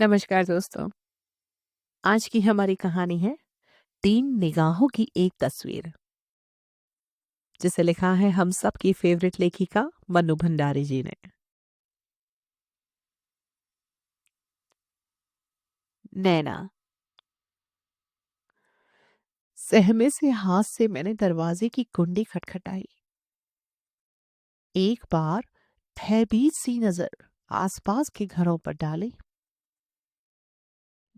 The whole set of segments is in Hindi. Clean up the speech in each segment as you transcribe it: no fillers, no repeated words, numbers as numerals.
नमस्कार दोस्तों। आज की हमारी कहानी है तीन निगाहों की एक तस्वीर, जिसे लिखा है हम सब की फेवरेट लेखिका मन्नू भंडारी जी ने। नैना। सहमे से हाथ से मैंने दरवाजे की कुंडी खटखटाई। एक बार भयभीत सी नजर आसपास के घरों पर डाली।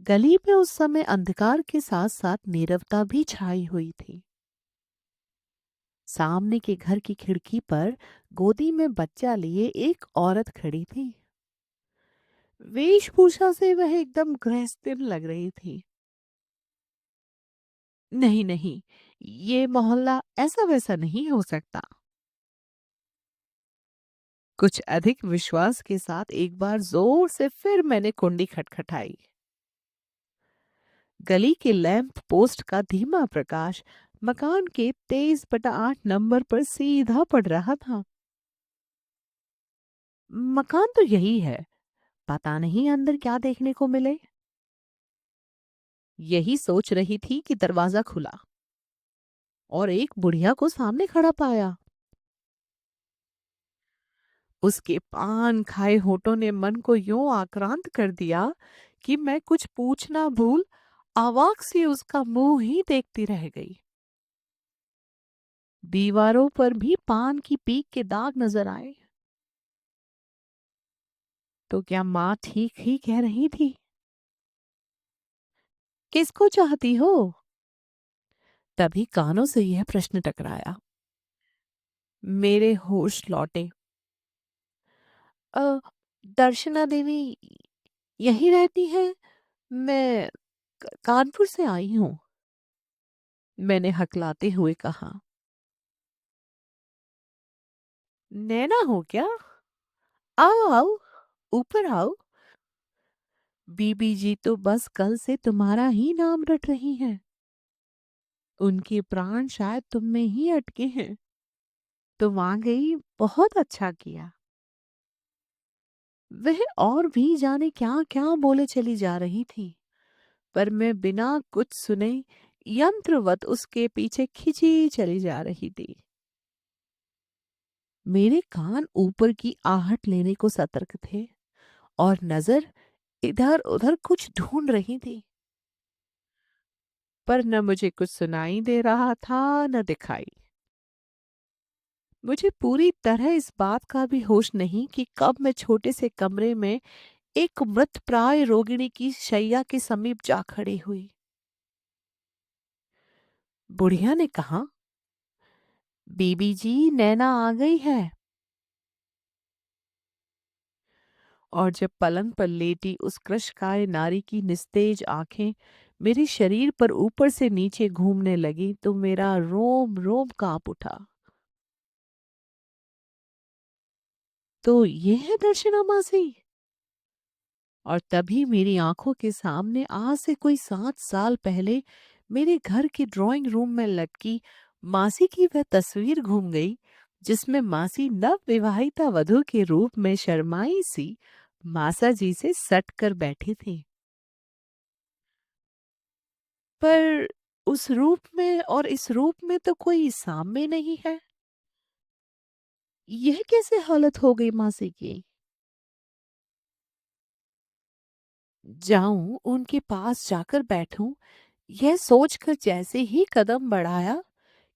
गली में उस समय अंधकार के साथ साथ नीरवता भी छाई हुई थी। सामने के घर की खिड़की पर गोदी में बच्चा लिए एक औरत खड़ी थी। वेशभूषा से वह एकदम गृहस्थिन लग रही थी। नहीं नहीं, ये मोहल्ला ऐसा वैसा नहीं हो सकता। कुछ अधिक विश्वास के साथ एक बार जोर से फिर मैंने कुंडी खटखटाई। गली के लैंप पोस्ट का धीमा प्रकाश मकान के 23/8 नंबर पर सीधा पड़ रहा था। मकान तो यही है, पता नहीं अंदर क्या देखने को मिले। यही सोच रही थी कि दरवाजा खुला और एक बुढ़िया को सामने खड़ा पाया। उसके पान खाए होठों ने मन को यूं आक्रांत कर दिया कि मैं कुछ पूछना भूल अवाक से उसका मुंह ही देखती रह गई। दीवारों पर भी पान की पीक के दाग नजर आए। तो क्या माँ ठीक ही कह रही थी? किसको चाहती हो? तभी कानों से यह प्रश्न टकराया। मेरे होश लौटे। अ, दर्शना देवी यही रहती है। मैं कानपुर से आई हूँ, मैंने हकलाते हुए कहा। नैना हो क्या? आओ आओ, ऊपर आओ। बीबी जी तो बस कल से तुम्हारा ही नाम रट रही हैं। उनके प्राण शायद तुम में ही अटके हैं। तुम आ गई, बहुत अच्छा किया। वह और भी जाने क्या क्या बोले चली जा रही थी, पर मैं बिना कुछ सुने यंत्रवत उसके पीछे खिंची चली जा रही थी। मेरे कान ऊपर की आहट लेने को सतर्क थे और नजर इधर उधर कुछ ढूंढ रही थी, पर न मुझे कुछ सुनाई दे रहा था न दिखाई। मुझे पूरी तरह इस बात का भी होश नहीं कि कब मैं छोटे से कमरे में एक मृतप्राय रोगिणी की शैया के समीप जा खड़ी हुई। बुढ़िया ने कहा, बीबी जी नैना आ गई है। और जब पलंग पर लेटी उस कृशकाय नारी की निस्तेज आंखें मेरे शरीर पर ऊपर से नीचे घूमने लगी तो मेरा रोम रोम कांप उठा। तो ये है दर्शना मासी। और तभी मेरी आंखों के सामने आज से कोई 7 साल पहले मेरे घर के ड्राइंग रूम में लटकी मासी की वह तस्वीर घूम गई, जिसमें मासी नव विवाहिता वधू के रूप में शर्माई सी मासा जी से सट कर बैठी थी। पर उस रूप में और इस रूप में तो कोई साम्य नहीं है। यह कैसे हालत हो गई मासी की? जाऊं उनके पास जाकर बैठूं, यह सोचकर जैसे ही कदम बढ़ाया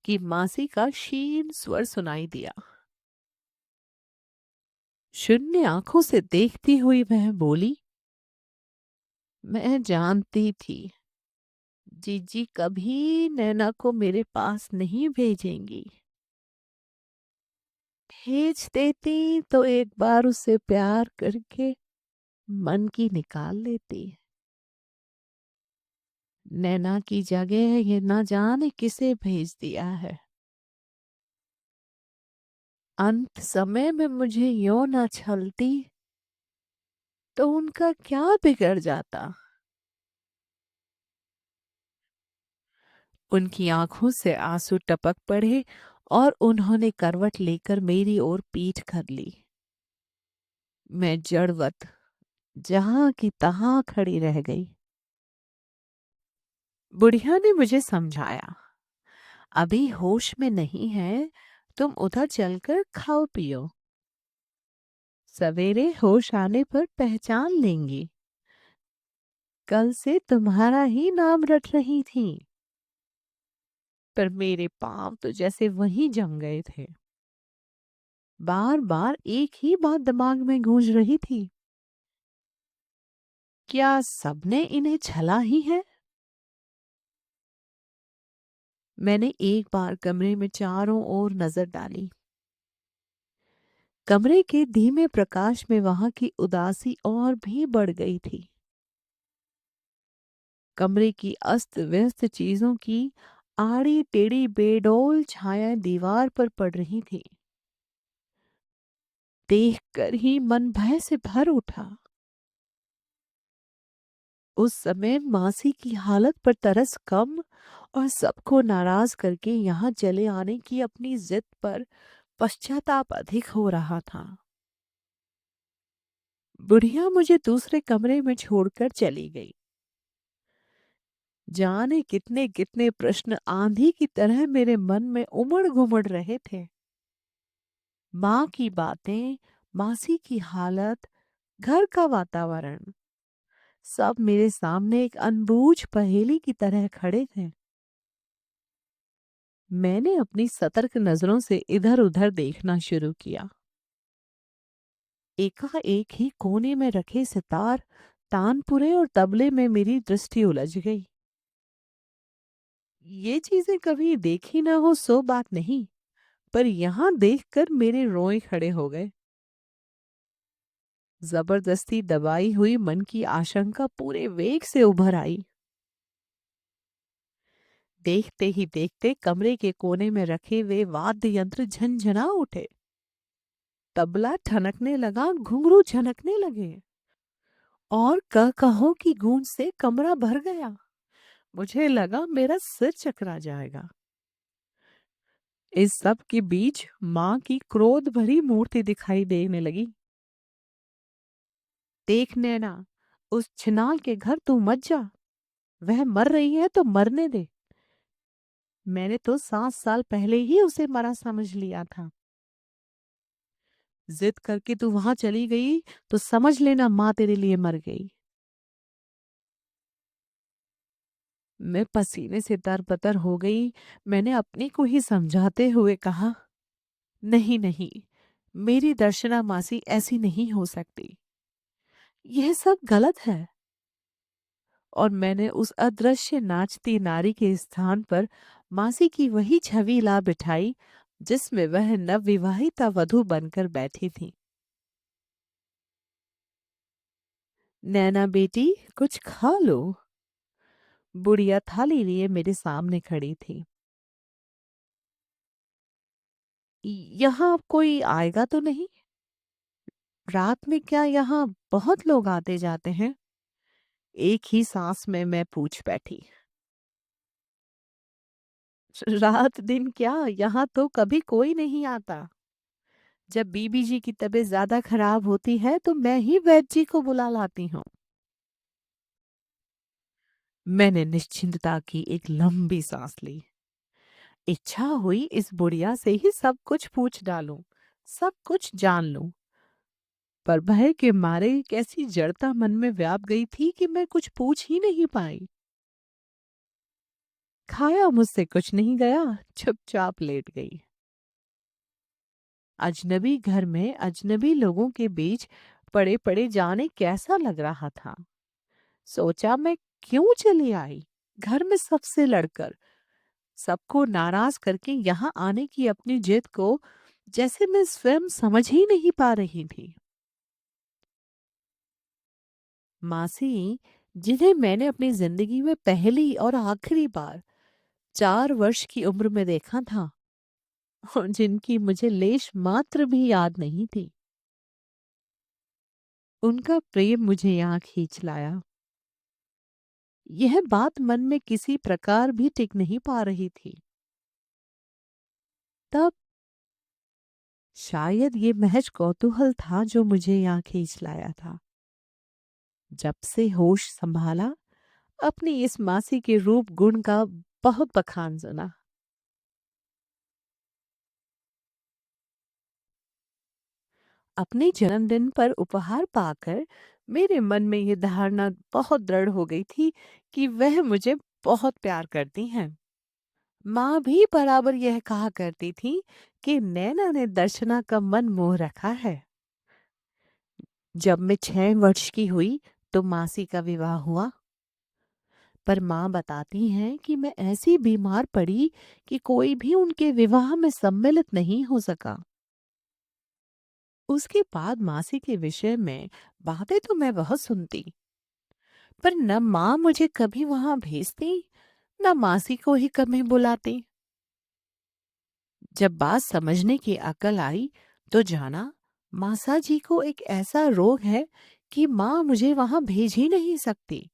कि मासी का क्षीण स्वर सुनाई दिया। शून्य आंखों से देखती हुई वह बोली, मैं जानती थी जीजी कभी नैना को मेरे पास नहीं भेजेंगी। भेज देती तो एक बार उससे प्यार करके मन की निकाल लेती। नैना की जगह ये ना जाने किसे भेज दिया है। अंत समय में मुझे यो न छलती तो उनका क्या बिगड़ जाता। उनकी आंखों से आंसू टपक पड़े और उन्होंने करवट लेकर मेरी ओर पीठ कर ली। मैं जड़वत जहां की तहां खड़ी रह गई। बुढ़िया ने मुझे समझाया, अभी होश में नहीं है, तुम उधर चलकर खाओ पियो, सवेरे होश आने पर पहचान लेंगी। कल से तुम्हारा ही नाम रट रही थी। पर मेरे पांव तो जैसे वहीं जम गए थे। बार बार एक ही बात दिमाग में गूंज रही थी, क्या सबने इन्हें छला ही है? मैंने एक बार कमरे में चारों ओर नजर डाली। कमरे के धीमे प्रकाश में वहां की उदासी और भी बढ़ गई थी। कमरे की अस्त व्यस्त चीजों की आड़ी टेढ़ी बेडौल छायाएं दीवार पर पड़ रही थी। देखकर ही मन भय से भर उठा। उस समय मासी की हालत पर तरस कम और सबको नाराज करके यहाँ चले आने की अपनी जिद पर पश्चाताप अधिक हो रहा था। बुढ़िया मुझे दूसरे कमरे में छोड़कर चली गई। जाने कितने कितने प्रश्न आंधी की तरह मेरे मन में उमड़ घुमड़ रहे थे। माँ की बातें, मासी की हालत, घर का वातावरण, सब मेरे सामने एक अनबूझ पहेली की तरह खड़े थे। मैंने अपनी सतर्क नजरों से इधर उधर देखना शुरू किया। एकाएक ही कोने में रखे सितार, तानपुरे और तबले में मेरी दृष्टि उलझ गई। ये चीजें कभी देखी ना हो सो बात नहीं, पर यहाँ देखकर मेरे रोए खड़े हो गए। जबरदस्ती दबाई हुई मन की आशंका पूरे वेग से उभर आई। देखते ही देखते कमरे के कोने में रखे वे वाद्य यंत्र झनझना उठे। तबला ठनकने लगा, घुंघरू झनकने लगे और कहो की गूंज से कमरा भर गया। मुझे लगा मेरा सिर चकरा जाएगा। इस सब के बीच माँ की क्रोध भरी मूर्ति दिखाई देने लगी। देख नैना, उस छिनाल के घर तू मत जा, वह मर रही है तो मरने दे। मैंने तो 7 साल पहले ही उसे मरा समझ लिया था। जिद करके तू वहां चली गई तो समझ लेना माँ तेरे लिए मर गई। मैं पसीने से तरबतर हो गई। मैंने अपने को ही समझाते हुए कहा, नहीं नहीं, मेरी दर्शना मासी ऐसी नहीं हो सकती, यह सब गलत है। और मैंने उस अदृश्य नाचती नारी के स्थान पर मासी की वही छवि ला बिठाई जिसमें वह नवविवाहिता वधू बनकर बैठी थी। नैना बेटी, कुछ खा लो। बुढ़िया थाली लिए मेरे सामने खड़ी थी। यहाँ कोई आएगा तो नहीं? रात में क्या यहाँ बहुत लोग आते जाते हैं? एक ही सांस में मैं पूछ बैठी। रात दिन क्या, यहाँ तो कभी कोई नहीं आता। जब बीबी जी की तबीयत ज्यादा खराब होती है तो मैं ही वैद्य जी को बुला लाती हूँ। मैंने निश्चिंतता की एक लंबी सांस ली। इच्छा हुई इस बुढ़िया से ही सब कुछ पूछ डालूं, सब कुछ जान लूं। पर भय के मारे एक ऐसी जड़ता मन में व्याप गई थी कि मैं कुछ पूछ ही नहीं पाई। खाया मुझसे कुछ नहीं गया, चुपचाप लेट गई। अजनबी घर में अजनबी लोगों के बीच पड़े पड़े जाने कैसा लग रहा था। सोचा मैं क्यों चली आई, घर में सबसे लड़कर, सबको नाराज करके यहाँ आने की अपनी जिद को जैसे मैं स्वयं समझ ही नहीं पा रही थी। मासी, जिन्हें मैंने अपनी जिंदगी में पहली और आखिरी बार 4 वर्ष की उम्र में देखा था और जिनकी मुझे लेश मात्र भी याद नहीं थी, उनका प्रेम मुझे यहाँ खींच लाया। यह बात मन में किसी प्रकार भी टिक नहीं पा रही थी। तब शायद ये महज कौतूहल था जो मुझे यहाँ खींच लाया था। जब से होश संभाला, अपनी इस मासी के रूप गुण का बहुत बखान सुना। अपने जन्मदिन पर उपहार पाकर मेरे मन में ये धारणा बहुत दृढ़ हो गई थी कि वह मुझे बहुत प्यार करती हैं। माँ भी बराबर यह कहा करती थी कि नैना ने दर्शना का मन मोह रखा है। जब मैं 6 वर्ष की हुई तो मासी का विवाह हुआ, पर माँ बताती हैं कि मैं ऐसी बीमार पड़ी कि कोई भी उनके विवाह में सम्मिलित नहीं हो सका। उसके बाद मासी के विषय में बातें तो मैं बहुत सुनती, पर न माँ मुझे कभी वहां भेजती, न मासी को ही कभी बुलाती। जब बात समझने की अकल आई तो जाना मासा जी को एक ऐसा रोग है कि माँ मुझे वहां भेज ही नहीं सकती,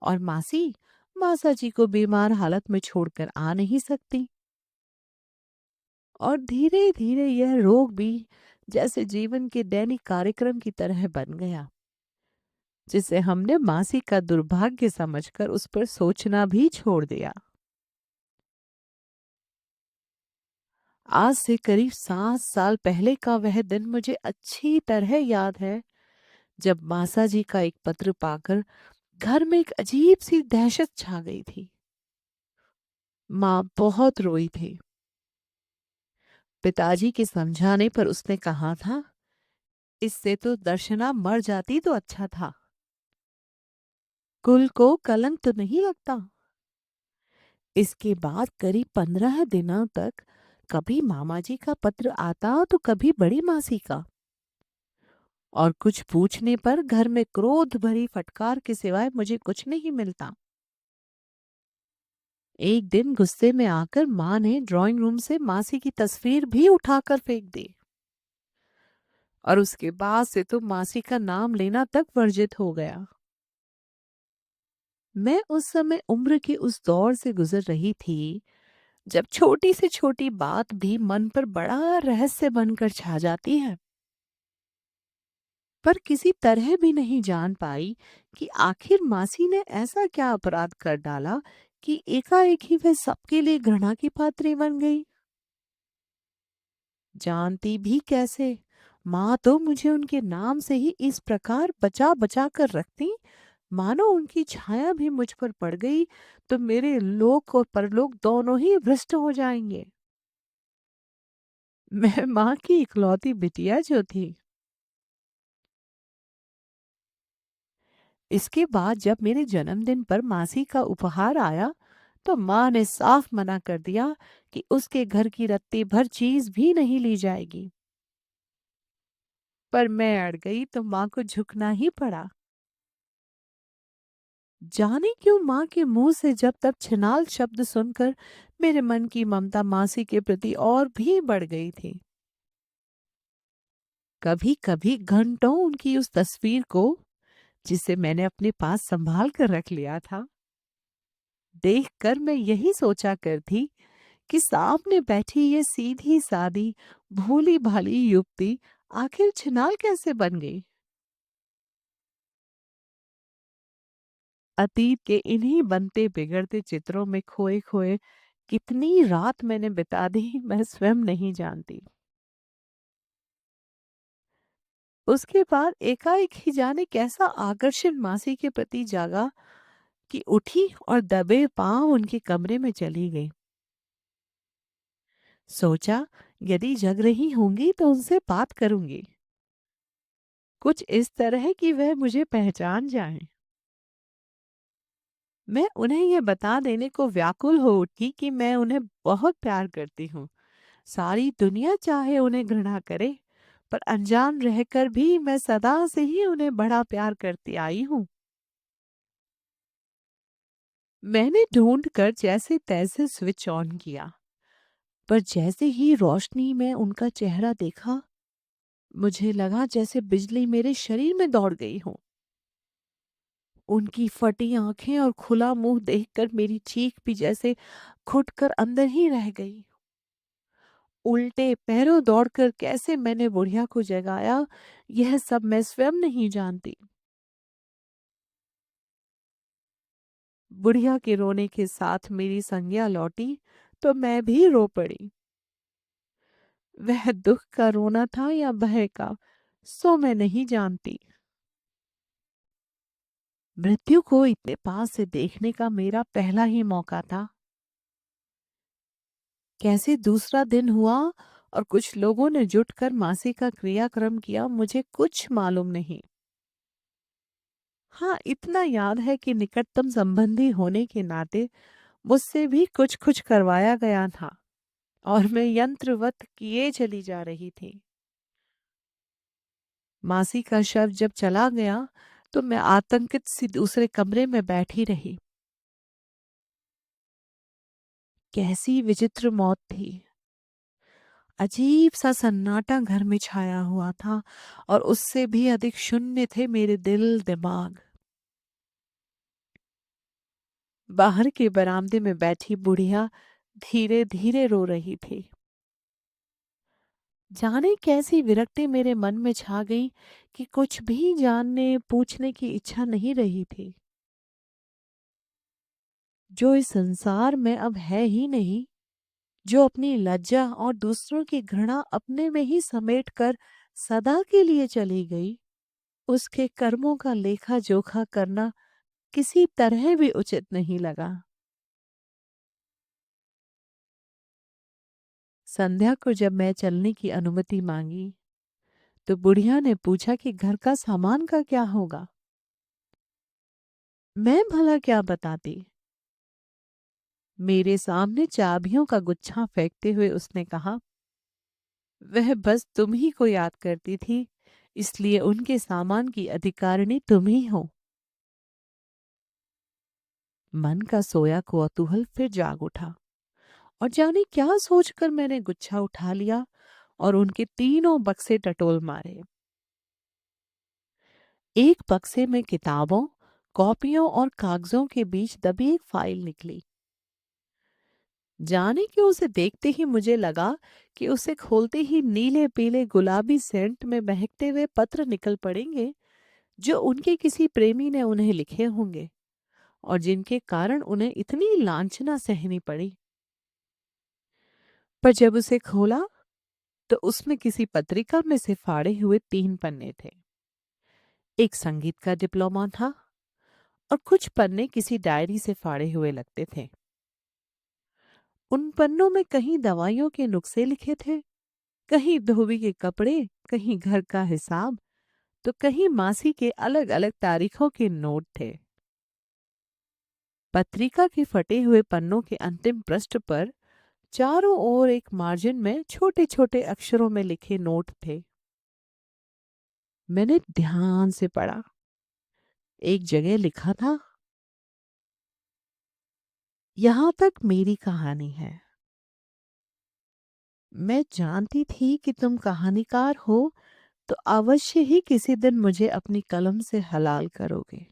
और मासी मासा जी को बीमार हालत में छोड़कर आ नहीं सकती। और धीरे धीरे यह रोग भी जैसे जीवन के दैनिक कार्यक्रम की तरह बन गया, जिसे हमने मासी का दुर्भाग्य समझकर उस पर सोचना भी छोड़ दिया। आज से करीब 7 साल पहले का वह दिन मुझे अच्छी तरह याद है, जब मासा जी का एक पत्र पाकर घर में एक अजीब सी दहशत छा गई थी। माँ बहुत रोई थी। पिताजी के समझाने पर उसने कहा था, इससे तो दर्शना मर जाती तो अच्छा था, कुल को कलंक तो नहीं लगता। इसके बाद करीब 15 दिनों तक कभी मामा जी का पत्र आता तो कभी बड़ी मासी का, और कुछ पूछने पर घर में क्रोध भरी फटकार के सिवाय मुझे कुछ नहीं मिलता। एक दिन गुस्से में आकर माँ ने ड्राइंग रूम से मासी की तस्वीर भी उठाकर फेंक दी, और उसके बाद से तो मासी का नाम लेना तक वर्जित हो गया। मैं उस समय उम्र के उस दौर से गुजर रही थी जब छोटी से छोटी बात भी मन पर बड़ा रहस्य बनकर छा जाती है, पर किसी तरह भी नहीं जान पाई कि आखिर मासी ने ऐसा क्या अपराध कर डाला कि एकाएक ही वह सबके लिए घृणा की पात्री बन गई। जानती भी कैसे, माँ तो मुझे उनके नाम से ही इस प्रकार बचा बचा कर रखती, मानो उनकी छाया भी मुझ पर पड़ गई तो मेरे लोक और परलोक दोनों ही भ्रष्ट हो जाएंगे। मैं माँ की इकलौती बिटिया जो थी। इसके बाद जब मेरे जन्मदिन पर मासी का उपहार आया तो माँ ने साफ मना कर दिया कि उसके घर की रत्ती भर चीज भी नहीं ली जाएगी। पर मैं अड़ गई तो माँ को झुकना ही पड़ा। जाने क्यों माँ के मुंह से जब तब छिनाल शब्द सुनकर मेरे मन की ममता मासी के प्रति और भी बढ़ गई थी। कभी कभी घंटों उनकी उस तस्वीर को, जिसे मैंने अपने पास संभाल कर रख लिया था, देखकर मैं यही सोचा करती कि सामने बैठी ये सीधी सादी भोली भाली युवती आखिर छिनाल कैसे बन गई। अतीत के इन्हीं बनते बिगड़ते चित्रों में खोए खोए कितनी रात मैंने बिता दी मैं स्वयं नहीं जानती। उसके बाद एकाएक ही जाने कैसा आकर्षण मासी के प्रति जागा कि उठी और दबे पांव उनके कमरे में चली गई। सोचा, यदि जग रही होंगी तो उनसे बात करूंगी, कुछ इस तरह कि वह मुझे पहचान जाएं। मैं उन्हें ये बता देने को व्याकुल हो उठी कि मैं उन्हें बहुत प्यार करती हूँ। सारी दुनिया चाहे उन्हें घृणा करे, पर अनजान रहकर भी मैं सदा से ही उन्हें बड़ा प्यार करती आई हूँ। मैंने ढूंढ कर जैसे तैसे स्विच ऑन किया, पर जैसे ही रोशनी में उनका चेहरा देखा, मुझे लगा जैसे बिजली मेरे शरीर में दौड़ गई हो। उनकी फटी आंखें और खुला मुंह देखकर मेरी चीख भी जैसे घुट कर अंदर ही रह गई। उल्टे पैरों दौड़कर कैसे मैंने बुढ़िया को जगाया, यह सब मैं स्वयं नहीं जानती। बुढ़िया के रोने के साथ मेरी संज्ञा लौटी तो मैं भी रो पड़ी। वह दुख का रोना था या भय का, सो मैं नहीं जानती। मृत्यु को इतने पास से देखने का मेरा पहला ही मौका था। कैसे दूसरा दिन हुआ और कुछ लोगों ने जुटकर मासी का क्रियाक्रम किया, मुझे कुछ मालूम नहीं। हाँ, इतना याद है कि निकटतम संबंधी होने के नाते मुझसे भी कुछ कुछ करवाया गया था और मैं यंत्रवत किए चली जा रही थी। मासी का शव जब चला गया तो मैं आतंकित सी दूसरे कमरे में बैठी रही। कैसी विचित्र मौत थी। अजीब सा सन्नाटा घर में छाया हुआ था और उससे भी अधिक शून्य थे मेरे दिल दिमाग। बाहर के बरामदे में बैठी बुढ़िया धीरे धीरे रो रही थी। जाने कैसी विरक्ति मेरे मन में छा गई कि कुछ भी जानने पूछने की इच्छा नहीं रही थी। जो इस संसार में अब है ही नहीं, जो अपनी लज्जा और दूसरों की घृणा अपने में ही समेट कर सदा के लिए चली गई, उसके कर्मों का लेखा जोखा करना किसी तरह भी उचित नहीं लगा। संध्या को जब मैं चलने की अनुमति मांगी तो बुढ़िया ने पूछा कि घर का सामान का क्या होगा। मैं भला क्या बताती। मेरे सामने चाबियों का गुच्छा फेंकते हुए उसने कहा, वह बस तुम ही को याद करती थी, इसलिए उनके सामान की अधिकारिणी तुम ही हो। मन का सोया कौतूहल फिर जाग उठा और जाने क्या सोचकर मैंने गुच्छा उठा लिया और उनके तीनों बक्से टटोल मारे। एक बक्से में किताबों, कॉपियों और कागजों के बीच दबी एक फाइल निकली। जाने क्यों उसे देखते ही मुझे लगा कि उसे खोलते ही नीले पीले गुलाबी सेंट में महकते हुए पत्र निकल पड़ेंगे जो उनके किसी प्रेमी ने उन्हें लिखे होंगे और जिनके कारण उन्हें इतनी लांछना सहनी पड़ी। पर जब उसे खोला तो उसमें किसी पत्रिका में से फाड़े हुए 3 पन्ने थे। एक संगीत का डिप्लोमा था और कुछ पन्ने किसी डायरी से फाड़े हुए लगते थे। उन पन्नों में कहीं दवाइयों के नुस्खे लिखे थे, कहीं धोबी के कपड़े, कहीं घर का हिसाब, तो कहीं मासी के अलग अलग तारीखों के नोट थे। पत्रिका के फटे हुए पन्नों के अंतिम पृष्ठ पर चारों ओर एक मार्जिन में छोटे छोटे अक्षरों में लिखे नोट थे। मैंने ध्यान से पढ़ा। एक जगह लिखा था, यहां तक मेरी कहानी है। मैं जानती थी कि तुम कहानीकार हो तो अवश्य ही किसी दिन मुझे अपनी कलम से हलाल करोगे।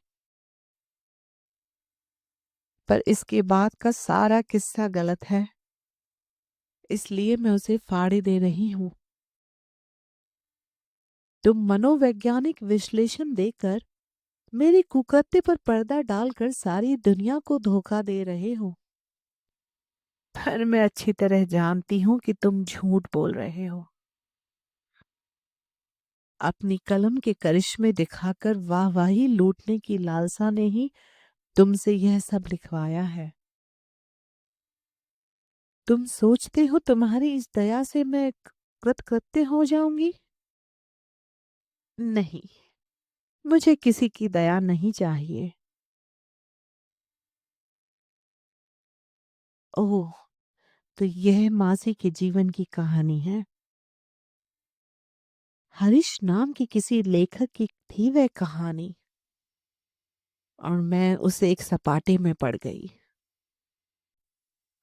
पर इसके बाद का सारा किस्सा गलत है, इसलिए मैं उसे फाड़ी दे रही हूं। तुम मनोवैज्ञानिक विश्लेषण देकर मेरे कुकृत्य पर पर्दा डालकर सारी दुनिया को धोखा दे रहे हो। पर मैं अच्छी तरह जानती हूं कि तुम झूठ बोल रहे हो। अपनी कलम के करिश्मे दिखाकर वाहवाही लूटने की लालसा ने ही तुमसे यह सब लिखवाया है। तुम सोचते हो तुम्हारी इस दया से मैं कृतकृत्य हो जाऊंगी? नहीं, मुझे किसी की दया नहीं चाहिए। ओह, तो यह मासी के जीवन की कहानी है। हरीश नाम की किसी लेखक की थी वह कहानी और मैं उसे एक सपाटे में पड़ गई।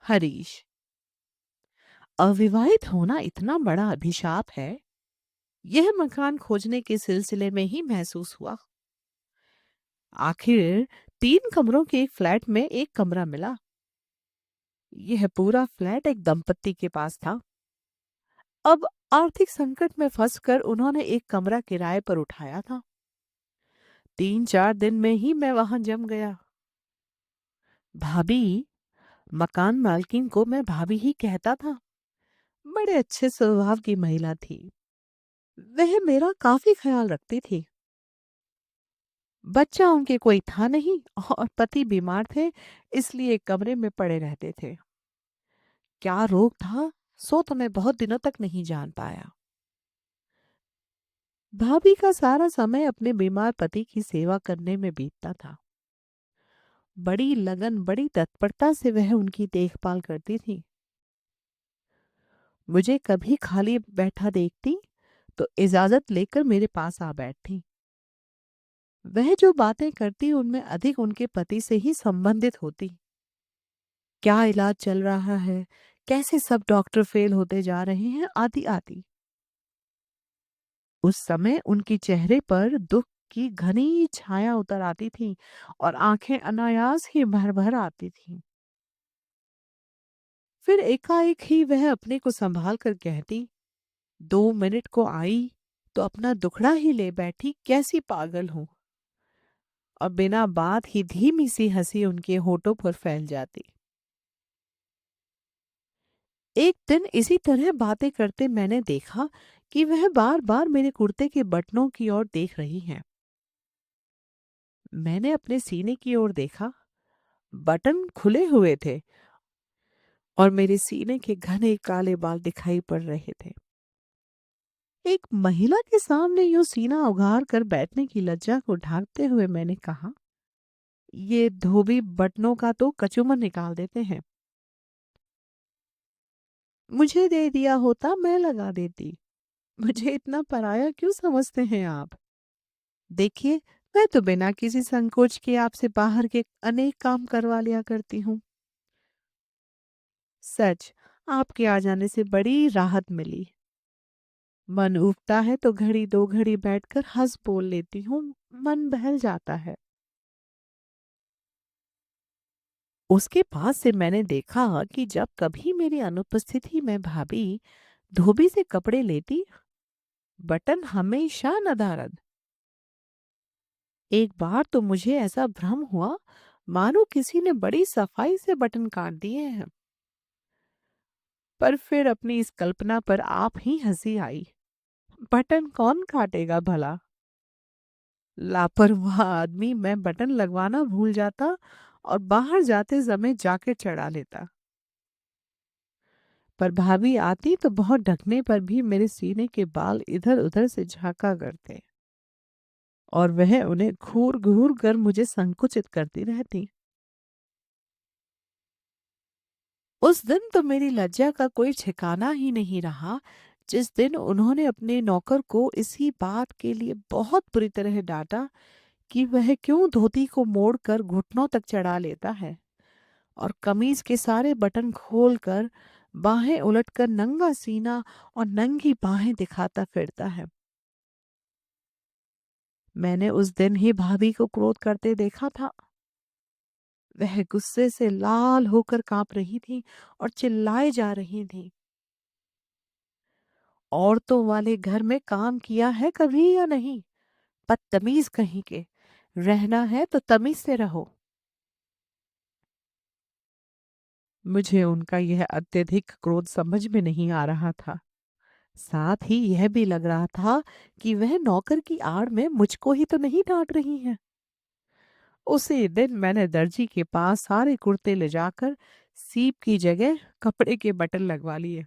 हरीश, अविवाहित होना इतना बड़ा अभिशाप है, यह मकान खोजने के सिलसिले में ही महसूस हुआ। आखिर 3 कमरों के एक फ्लैट में एक कमरा मिला। यह पूरा फ्लैट एक दंपत्ति के पास था। अब आर्थिक संकट में फंसकर उन्होंने एक कमरा किराए पर उठाया था। 3-4 दिन में ही मैं वहां जम गया। भाभी, मकान मालकिन को मैं भाभी ही कहता था। बड़े अच्छे स्वभाव की महिला थी। वह मेरा काफी ख्याल रखती थी। बच्चा उनके कोई था नहीं और पति बीमार थे, इसलिए कमरे में पड़े रहते थे। क्या रोग था, सो तो मैं बहुत दिनों तक नहीं जान पाया। भाभी का सारा समय अपने बीमार पति की सेवा करने में बीतता था। बड़ी लगन, बड़ी तत्परता से वह उनकी देखभाल करती थी। मुझे कभी खाली बैठा देखती तो इजाजत लेकर मेरे पास आ बैठती। वह जो बातें करती उनमें अधिक उनके पति से ही संबंधित होती। क्या इलाज चल रहा है, कैसे सब डॉक्टर फेल होते जा रहे हैं, आदि आदि। उस समय उनके चेहरे पर दुख की घनी छाया उतर आती थी और आंखें अनायास ही भर भर आती थीं। फिर एकाएक ही वह अपने को संभाल कर कहती, 2 मिनट को आई तो अपना दुखड़ा ही ले बैठी, कैसी पागल हूं। और बिना बात ही धीमी सी हंसी उनके होठों पर फैल जाती। एक दिन इसी तरह बातें करते मैंने देखा कि वह बार बार मेरे कुर्ते के बटनों की ओर देख रही हैं। मैंने अपने सीने की ओर देखा। बटन खुले हुए थे और मेरे सीने के घने काले बाल दिखाई पड़ रहे थे। एक महिला के सामने यूं सीना उघाड़ कर बैठने की लज्जा को ढांकते हुए मैंने कहा, ये धोबी बटनों का तो कचूमर निकाल देते हैं। मुझे दे दिया होता मैं लगा देती। मुझे इतना पराया क्यों समझते हैं आप? देखिए, मैं तो बिना किसी संकोच के आपसे बाहर के अनेक काम करवा लिया करती हूँ। सच, आपके आ जाने से बड़ी राहत मिली। मन उबता है तो घड़ी दो घड़ी बैठकर हंस बोल लेती हूँ, मन बहल जाता है। उसके पास से मैंने देखा कि जब कभी मेरी अनुपस्थिति में भाभी धोबी से कपड़े लेती, बटन हमेशा नदारद। एक बार तो मुझे ऐसा भ्रम हुआ मानो किसी ने बड़ी सफाई से बटन काट दिए हैं। पर फिर अपनी इस कल्पना पर आप ही हंसी आई। बटन कौन काटेगा भला? लापरवाह आदमी, मैं बटन लगवाना भूल जाता और बाहर जाते समय जैकेट चढ़ा लेता। पर भाभी आती तो बहुत ढकने पर भी मेरे सीने के बाल इधर उधर से झांका करते और वह उन्हें घूर घूर कर मुझे संकुचित करती रहती। उस दिन तो मेरी लज्जा का कोई ठिकाना ही नहीं रहा, जिस दिन उन्होंने अपने नौकर को इसी बात के लिए बहुत बुरी तरह डांटा कि वह क्यों धोती को मोड़कर घुटनों तक चढ़ा लेता है और कमीज के सारे बटन खोलकर बाहें उलटकर नंगा सीना और नंगी बाहें दिखाता फिरता है। मैंने उस दिन ही भाभी को क्रोध करते देखा था। वह गुस्से से लाल होकर कांप रही थी और चिल्लाए जा रही थी, औरतों वाले घर में काम किया है कभी या नहीं? बदतमीज कहीं के, रहना है तो तमीज से रहो। मुझे उनका यह अत्यधिक क्रोध समझ में नहीं आ रहा था। साथ ही यह भी लग रहा था कि वह नौकर की आड़ में मुझको ही तो नहीं डांट रही हैं। उसी दिन मैंने दर्जी के पास सारे कुर्ते ले जाकर सीप की जगह कपड़े के बटन लगवा लिए।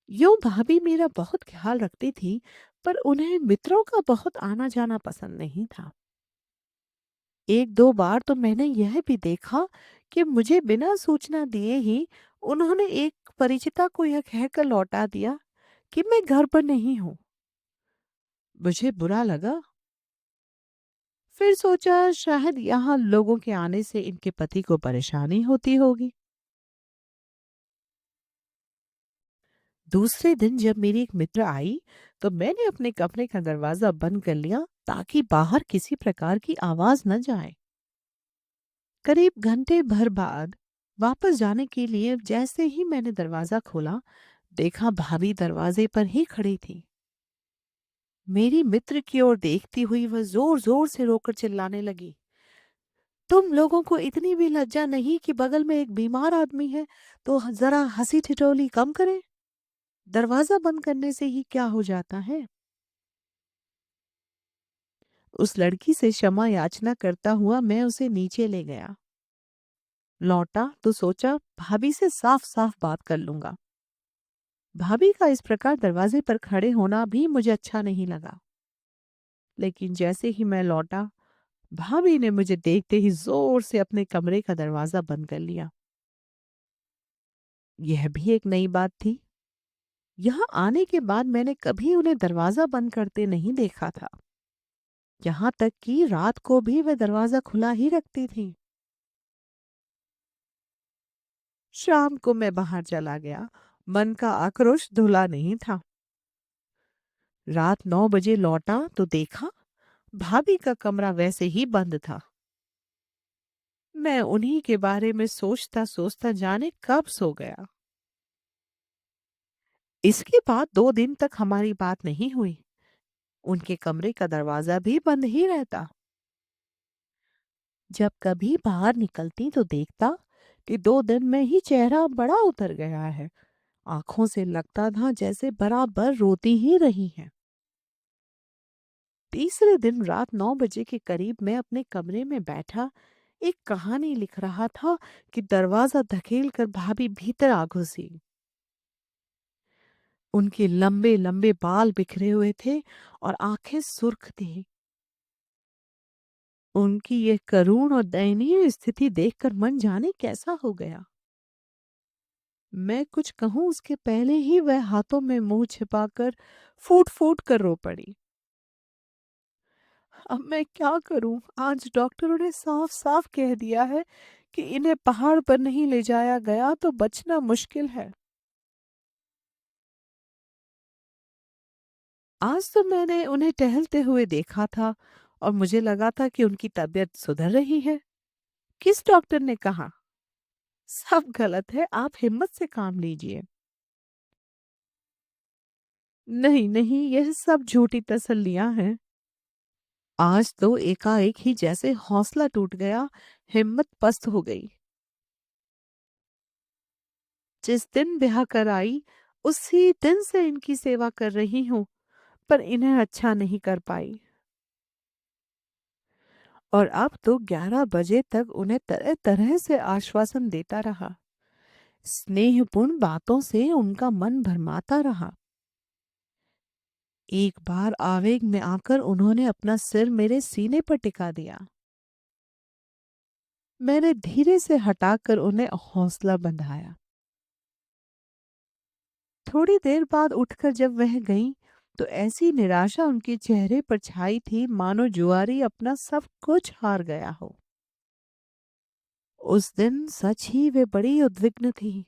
यूं भाभी मेरा बहुत ख्याल रखती थी, पर उन्हें मित्रों का बहुत आना जाना पसंद नहीं था। एक दो बार तो मैंने यह भी देखा कि मुझे बिना सूचना दिए ही उन्होंने एक परिचिता को यह कहकर लौटा दिया कि मैं घर पर नहीं हूं। मुझे बुरा लगा। फिर सोचा शायद यहाँ लोगों के आने से इनके पति को परेशानी होती होगी। दूसरे दिन जब मेरी एक मित्र आई तो मैंने अपने कमरे का दरवाजा बंद कर लिया ताकि बाहर किसी प्रकार की आवाज न जाए। करीब घंटे भर बाद वापस जाने के लिए जैसे ही मैंने दरवाजा खोला, देखा भाभी दरवाजे पर ही खड़ी थी। मेरी मित्र की ओर देखती हुई वह जोर जोर से रोकर चिल्लाने लगी, तुम लोगों को इतनी भी लज्जा नहीं कि बगल में एक बीमार आदमी है तो जरा हंसी ठिठोली कम करें। दरवाजा बंद करने से ही क्या हो जाता है। उस लड़की से क्षमा याचना करता हुआ मैं उसे नीचे ले गया। लौटा तो सोचा भाभी से साफ साफ बात कर लूंगा। भाभी का इस प्रकार दरवाजे पर खड़े होना भी मुझे अच्छा नहीं लगा। लेकिन जैसे ही मैं लौटा, भाभी ने मुझे देखते ही जोर से अपने कमरे का दरवाजा बंद कर लिया। यह भी एक नई बात थी। यहाँ आने के बाद मैंने कभी उन्हें दरवाजा बंद करते नहीं देखा था। यहाँ तक कि रात को भी वे दरवाजा खुला ही रखती थी। शाम को मैं बाहर चला गया। मन का आक्रोश धुला नहीं था। रात 9 बजे लौटा तो देखा भाभी का कमरा वैसे ही बंद था। मैं उन्हीं के बारे में सोचता सोचता जाने कब सो गया। इसके बाद 2 दिन तक हमारी बात नहीं हुई। उनके कमरे का दरवाजा भी बंद ही रहता। जब कभी बाहर निकलती तो देखता कि 2 दिन में ही चेहरा बड़ा उतर गया है। आंखों से लगता था जैसे बराबर रोती ही रही हैं। तीसरे दिन रात 9 बजे के करीब मैं अपने कमरे में बैठा एक कहानी लिख रहा था कि दरवाजा धकेल कर भाभी भीतर आ घुसी। उनके लंबे लंबे बाल बिखरे हुए थे और आंखें सुर्ख थी। उनकी ये करुण और दयनीय स्थिति देखकर मन जाने कैसा हो गया। मैं कुछ कहूं उसके पहले ही वह हाथों में मुंह छिपाकर फूट फूट कर रो पड़ी। अब मैं क्या करूं? आज डॉक्टरों ने साफ साफ कह दिया है कि इन्हें पहाड़ पर नहीं ले जाया गया तो बचना मुश्किल है। आज तो मैंने उन्हें टहलते हुए देखा था और मुझे लगा था कि उनकी तबीयत सुधर रही है। किस डॉक्टर ने कहा? सब गलत है, आप हिम्मत से काम लीजिए। नहीं नहीं, यह सब झूठी तसल्लियां हैं। आज तो एकाएक ही जैसे हौसला टूट गया, हिम्मत पस्त हो गई। जिस दिन ब्याह कर आई उसी दिन से इनकी सेवा कर रही हूँ, पर इन्हें अच्छा नहीं कर पाई। और अब तो 11 बजे तक उन्हें तरह तरह से आश्वासन देता रहा। स्नेहपूर्ण बातों से उनका मन भरमाता रहा। एक बार आवेग में आकर उन्होंने अपना सिर मेरे सीने पर टिका दिया। मैंने धीरे से हटाकर उन्हें हौसला बंधाया। थोड़ी देर बाद उठकर जब वह गईं, तो ऐसी निराशा उनके चेहरे पर छाई थी मानो जुआरी अपना सब कुछ हार गया हो। उस दिन सच ही वे बड़ी उद्विग्न थी,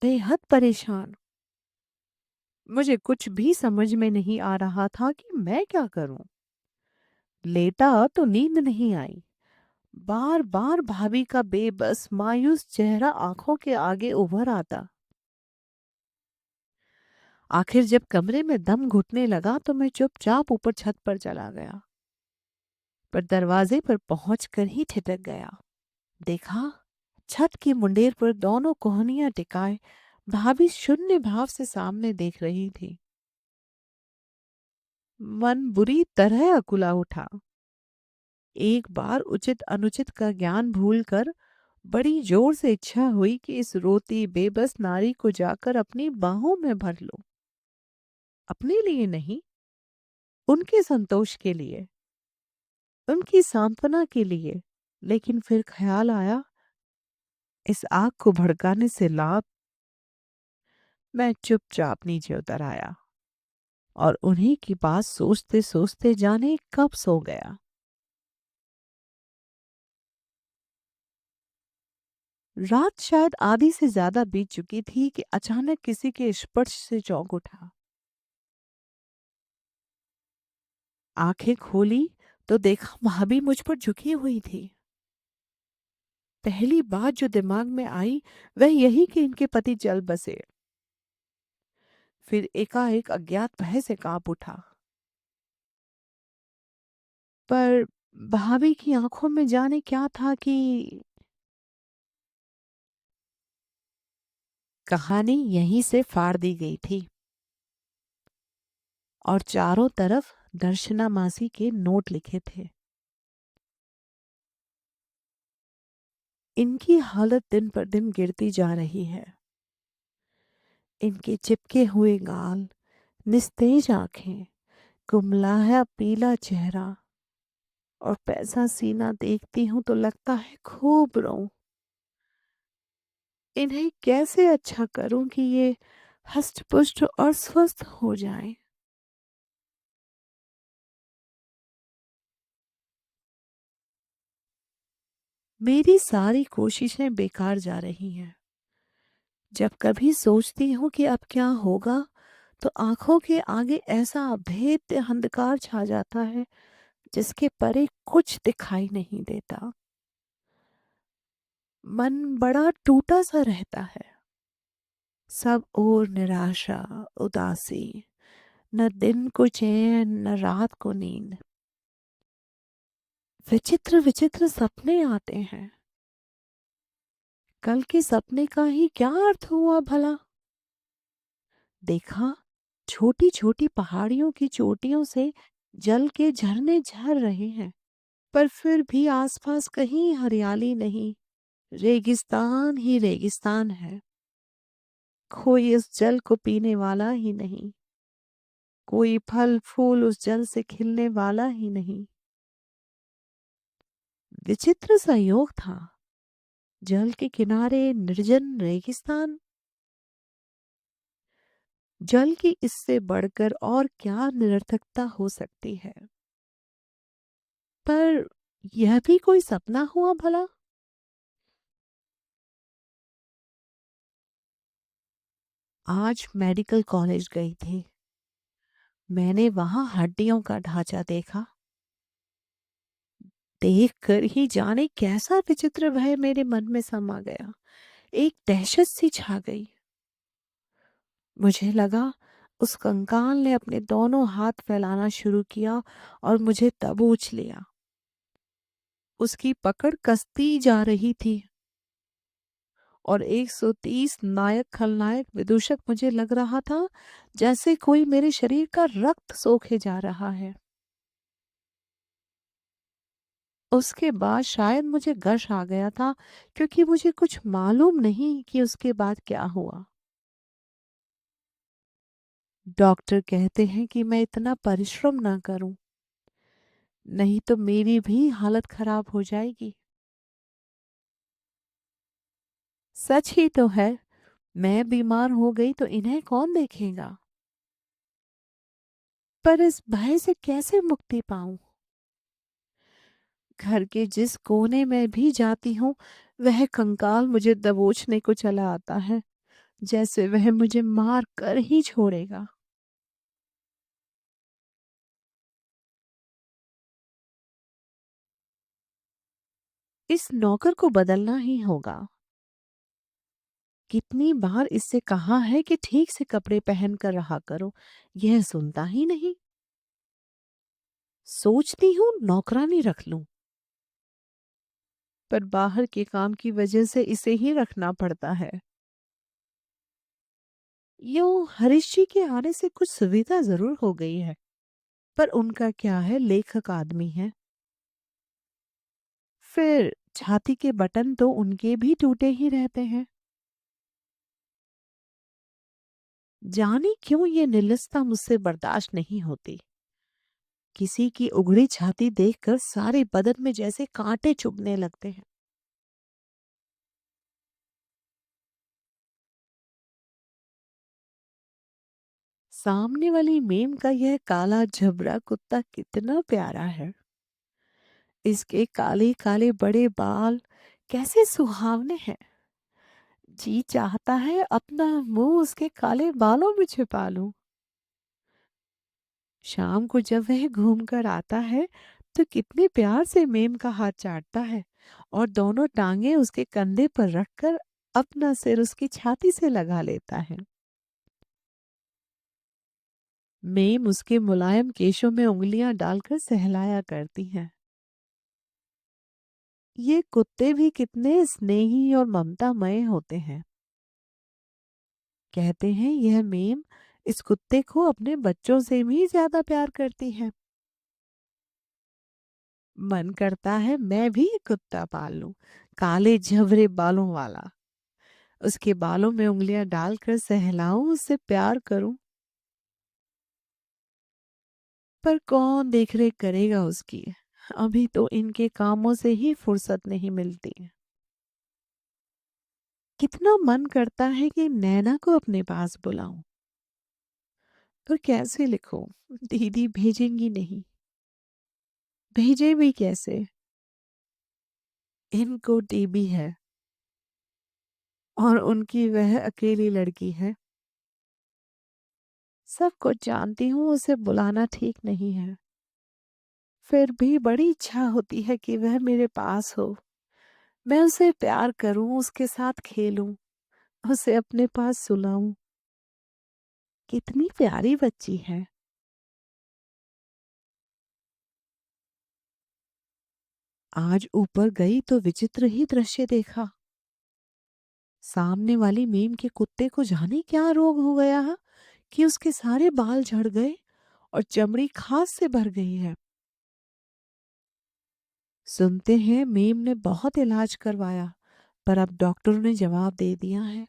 बेहद परेशान। मुझे कुछ भी समझ में नहीं आ रहा था कि मैं क्या करूं। लेटा तो नींद नहीं आई। बार बार भाभी का बेबस मायूस चेहरा आंखों के आगे उभर आता। आखिर जब कमरे में दम घुटने लगा तो मैं चुपचाप ऊपर छत पर चला गया, पर दरवाजे पर पहुंचकर ही ठिठक गया। देखा, छत की मुंडेर पर दोनों कोहनियां टिकाए भाभी शून्य भाव से सामने देख रही थी। मन बुरी तरह अकुला उठा। एक बार उचित अनुचित का ज्ञान भूलकर बड़ी जोर से इच्छा हुई कि इस रोती बेबस नारी को जाकर अपनी बाहों में भर लूं। अपने लिए नहीं, उनके संतोष के लिए, उनकी सांत्वना के लिए। लेकिन फिर ख्याल आया, इस आग को भड़काने से लाभ। मैं चुपचाप नीचे उतर आया और उन्हीं की बात सोचते सोचते जाने कब सो गया। रात शायद आधी से ज्यादा बीत चुकी थी कि अचानक किसी के स्पर्श से चौंक उठा। आंखें खोली तो देखा भाभी मुझ पर झुकी हुई थी। पहली बात जो दिमाग में आई वह यही कि इनके पति चल बसे। फिर एकाएक अज्ञात भय से कांप उठा। पर भाभी की आंखों में जाने क्या था कि कहानी यहीं से फाड़ दी गई थी और चारों तरफ दर्शना मासी के नोट लिखे थे। इनकी हालत दिन पर दिन गिरती जा रही है। इनके चिपके हुए गाल, निस्तेज आंखें, कुमलाया पीला चेहरा और पैसा सीना देखती हूँ तो लगता है खूब रोऊं। इन्हें कैसे अच्छा करूं कि ये हष्ट पुष्ट और स्वस्थ हो जाएं। मेरी सारी कोशिशें बेकार जा रही हैं। जब कभी सोचती हूँ कि अब क्या होगा तो आंखों के आगे ऐसा अभेद्य अंधकार छा जाता है जिसके परे कुछ दिखाई नहीं देता। मन बड़ा टूटा सा रहता है। सब और निराशा, उदासी, न दिन को चैन न रात को नींद। विचित्र विचित्र सपने आते हैं। कल के सपने का ही क्या अर्थ हुआ भला? देखा, छोटी छोटी पहाड़ियों की चोटियों से जल के झरने झर रहे हैं, पर फिर भी आसपास कहीं हरियाली नहीं। रेगिस्तान ही रेगिस्तान है। कोई इस जल को पीने वाला ही नहीं। कोई फल फूल उस जल से खिलने वाला ही नहीं। विचित्र संयोग था। जल के किनारे निर्जन रेगिस्तान। जल की इससे बढ़कर और क्या निरर्थकता हो सकती है? पर यह भी कोई सपना हुआ भला? आज मेडिकल कॉलेज गई थी। मैंने वहां हड्डियों का ढांचा देखा। देख कर ही जाने कैसा विचित्र भय मेरे मन में समा गया। एक दहशत सी छा गई। मुझे लगा उस कंकाल ने अपने दोनों हाथ फैलाना शुरू किया और मुझे दबोच लिया। उसकी पकड़ कसती जा रही थी और 130 नायक खलनायक विदूषक मुझे लग रहा था जैसे कोई मेरे शरीर का रक्त सोखे जा रहा है। उसके बाद शायद मुझे गश आ गया था क्योंकि मुझे कुछ मालूम नहीं कि उसके बाद क्या हुआ। डॉक्टर कहते हैं कि मैं इतना परिश्रम ना करूं, नहीं तो मेरी भी हालत खराब हो जाएगी। सच ही तो है। मैं बीमार हो गई तो इन्हें कौन देखेगा? पर इस भय से कैसे मुक्ति पाऊं? घर के जिस कोने में भी जाती हूँ वह कंकाल मुझे दबोचने को चला आता है, जैसे वह मुझे मार कर ही छोड़ेगा। इस नौकर को बदलना ही होगा। कितनी बार इससे कहा है कि ठीक से कपड़े पहन कर रहा करो, यह सुनता ही नहीं। सोचती हूँ नौकरानी रख लूं, पर बाहर के काम की वजह से इसे ही रखना पड़ता है। यूं हरीश जी के आने से कुछ सुविधा जरूर हो गई है, पर उनका क्या है, लेखक आदमी है। फिर छाती के बटन तो उनके भी टूटे ही रहते हैं। जाने क्यों ये निर्लिप्तता मुझसे बर्दाश्त नहीं होती। किसी की उघड़ी छाती देखकर सारे बदन में जैसे कांटे चुभने लगते हैं। सामने वाली मेम का यह काला झबरा कुत्ता कितना प्यारा है। इसके काले काले बड़े बाल कैसे सुहावने हैं। जी चाहता है अपना मुंह उसके काले बालों में छिपा लूं। शाम को जब वह घूम कर आता है तो कितने प्यार से मेम का हाथ चाटता है और दोनों टांगे उसके कंधे पर रखकर अपना सिर उसकी छाती से लगा लेता है। मेम उसके मुलायम केशों में उंगलियां डालकर सहलाया करती है। ये कुत्ते भी कितने स्नेही और ममतामय होते हैं। कहते हैं यह मेम इस कुत्ते को अपने बच्चों से भी ज्यादा प्यार करती है। मन करता है मैं भी एक कुत्ता पाल लूं, काले झबरे बालों वाला। उसके बालों में उंगलियां डालकर सहलाऊं, उससे प्यार करूं। पर कौन देखरेख करेगा उसकी? अभी तो इनके कामों से ही फुर्सत नहीं मिलती। कितना मन करता है कि नैना को अपने पास बुलाऊं, पर कैसे लिखूं? दीदी भेजेंगी नहीं। भेजे भी कैसे? इनको टीबी है और उनकी वह अकेली लड़की है। सब कुछ जानती हूँ, उसे बुलाना ठीक नहीं है। फिर भी बड़ी इच्छा होती है कि वह मेरे पास हो, मैं उसे प्यार करूं, उसके साथ खेलूं, उसे अपने पास सुलाऊं। कितनी प्यारी बच्ची है। आज ऊपर गई तो विचित्र ही दृश्य देखा। सामने वाली मीम के कुत्ते को जाने क्या रोग हो गया है कि उसके सारे बाल झड़ गए और चमड़ी खास से भर गई है। सुनते हैं मीम ने बहुत इलाज करवाया, पर अब डॉक्टर ने जवाब दे दिया है।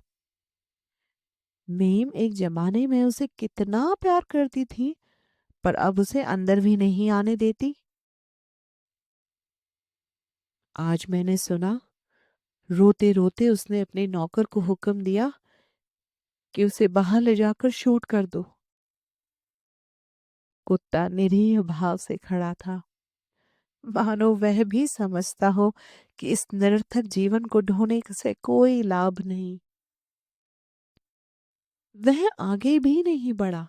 मीम एक जमाने में उसे कितना प्यार करती थी, पर अब उसे अंदर भी नहीं आने देती। आज मैंने सुना रोते रोते उसने अपने नौकर को हुक्म दिया कि उसे बाहर ले जाकर शूट कर दो। कुत्ता निरीह भाव से खड़ा था, मानो वह भी समझता हो कि इस निरर्थक जीवन को ढोने से कोई लाभ नहीं। वह आगे भी नहीं बढ़ा।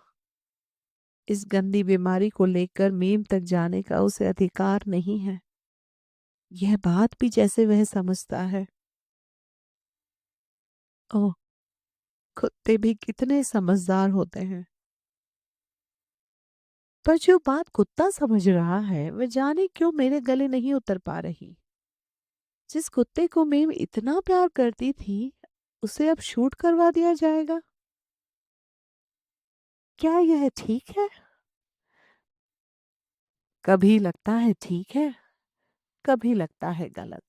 इस गंदी बीमारी को लेकर मीम तक जाने का उसे अधिकार नहीं है। यह बात भी जैसे वह समझता है। ओह, कुत्ते भी कितने समझदार होते हैं। पर जो बात कुत्ता समझ रहा है वह जाने क्यों मेरे गले नहीं उतर पा रही। जिस कुत्ते को मीम इतना प्यार करती थी, उसे अब शूट करवा दिया जाएगा। क्या यह ठीक है? कभी लगता है ठीक है, कभी लगता है गलत।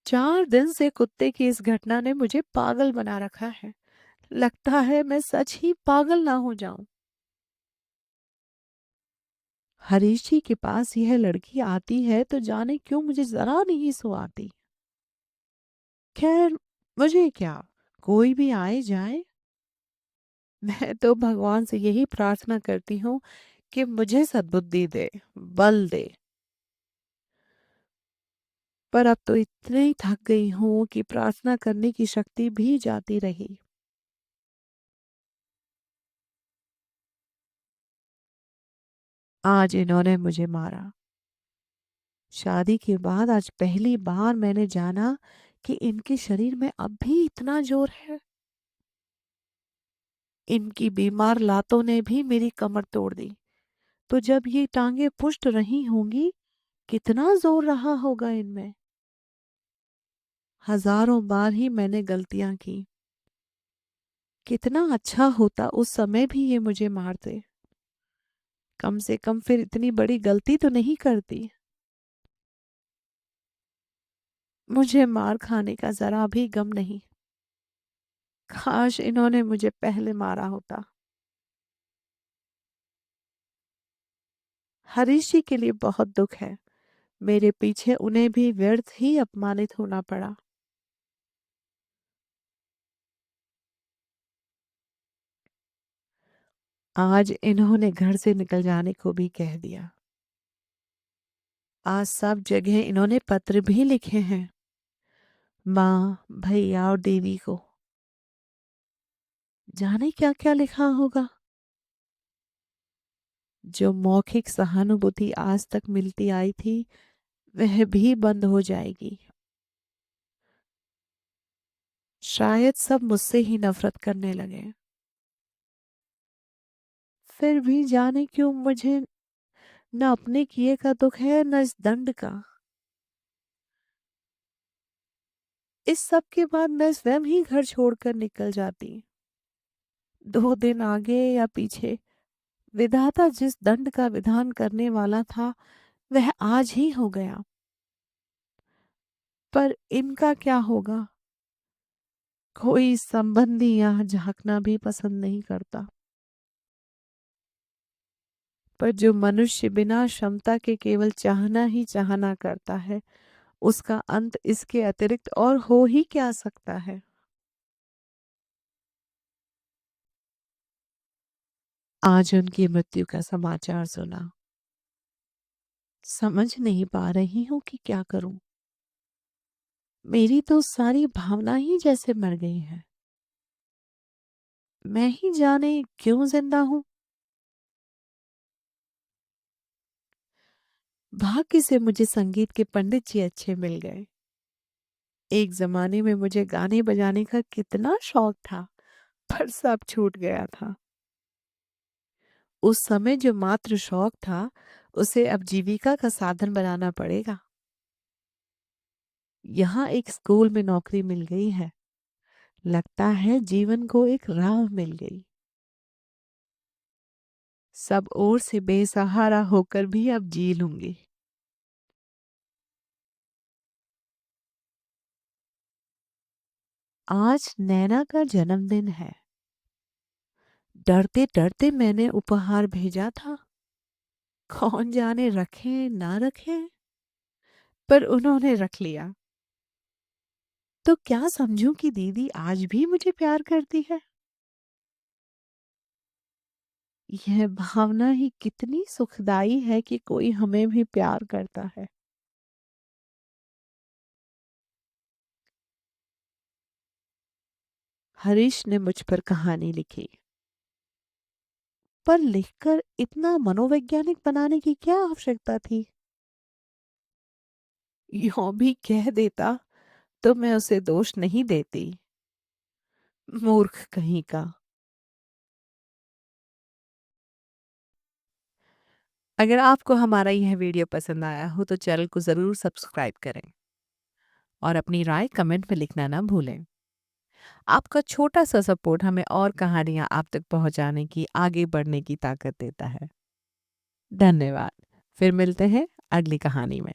4 दिन से कुत्ते की इस घटना ने मुझे पागल बना रखा है। लगता है मैं सच ही पागल ना हो जाऊं। हरीश जी के पास यह लड़की आती है तो जाने क्यों मुझे जरा नहीं सो आती। खैर, मुझे क्या, कोई भी आए जाए। मैं तो भगवान से यही प्रार्थना करती हूँ कि मुझे सद्बुद्धि दे, बल दे। पर अब तो इतनी थक गई हूँ कि प्रार्थना करने की शक्ति भी जाती रही। आज इन्होंने मुझे मारा। शादी के बाद आज पहली बार मैंने जाना कि इनके शरीर में अब भी इतना जोर है। इनकी बीमार लातों ने भी मेरी कमर तोड़ दी, तो जब ये टांगे पुष्ट रही होंगी, कितना जोर रहा होगा इनमें। हजारों बार ही मैंने गलतियां की। कितना अच्छा होता उस समय भी ये मुझे मारते। कम से कम फिर इतनी बड़ी गलती तो नहीं करती। मुझे मार खाने का जरा भी गम नहीं। काश इन्होंने मुझे पहले मारा होता। हरीश जी के लिए बहुत दुख है। मेरे पीछे उन्हें भी व्यर्थ ही अपमानित होना पड़ा। आज इन्होंने घर से निकल जाने को भी कह दिया। आज सब जगह इन्होंने पत्र भी लिखे हैं, माँ, भैया और देवी को। जाने क्या क्या लिखा होगा। जो मौखिक सहानुभूति आज तक मिलती आई थी, वह भी बंद हो जाएगी। शायद सब मुझसे ही नफरत करने लगे। फिर भी जाने क्यों मुझे न अपने किए का दुख है न इस दंड का। इस सब के बाद मैं स्वयं ही घर छोड़कर निकल जाती। 2 दिन आगे या पीछे, विधाता जिस दंड का विधान करने वाला था वह आज ही हो गया। पर इनका क्या होगा? कोई संबंधी यहाँ झांकना भी पसंद नहीं करता। पर जो मनुष्य बिना क्षमता के केवल चाहना ही चाहना करता है, उसका अंत इसके अतिरिक्त और हो ही क्या सकता है। आज उनकी मृत्यु का समाचार सुना। समझ नहीं पा रही हूँ कि क्या करूं। मेरी तो सारी भावना ही जैसे मर गई है। मैं ही जाने क्यों जिंदा हूँ। भाग्य से मुझे संगीत के पंडित जी अच्छे मिल गए। एक जमाने में मुझे गाने बजाने का कितना शौक था, पर सब छूट गया था। उस समय जो मात्र शौक था, उसे अब जीविका का साधन बनाना पड़ेगा। यहाँ एक स्कूल में नौकरी मिल गई है। लगता है जीवन को एक राह मिल गई। सब ओर से बेसहारा होकर भी अब जी लूंगी। आज नैना का जन्मदिन है। डरते डरते मैंने उपहार भेजा था। कौन जाने रखें ना रखें, पर उन्होंने रख लिया। तो क्या समझूं कि दीदी आज भी मुझे प्यार करती है। यह भावना ही कितनी सुखदाई है कि कोई हमें भी प्यार करता है। हरीश ने मुझ पर कहानी लिखी, पर लिखकर इतना मनोवैज्ञानिक बनाने की क्या आवश्यकता थी। यूं भी कह देता तो मैं उसे दोष नहीं देती। मूर्ख कहीं का। अगर आपको हमारा यह वीडियो पसंद आया हो तो चैनल को ज़रूर सब्सक्राइब करें और अपनी राय कमेंट में लिखना ना भूलें। आपका छोटा सा सपोर्ट हमें और कहानियाँ आप तक पहुँचाने की, आगे बढ़ने की ताकत देता है। धन्यवाद। फिर मिलते हैं अगली कहानी में।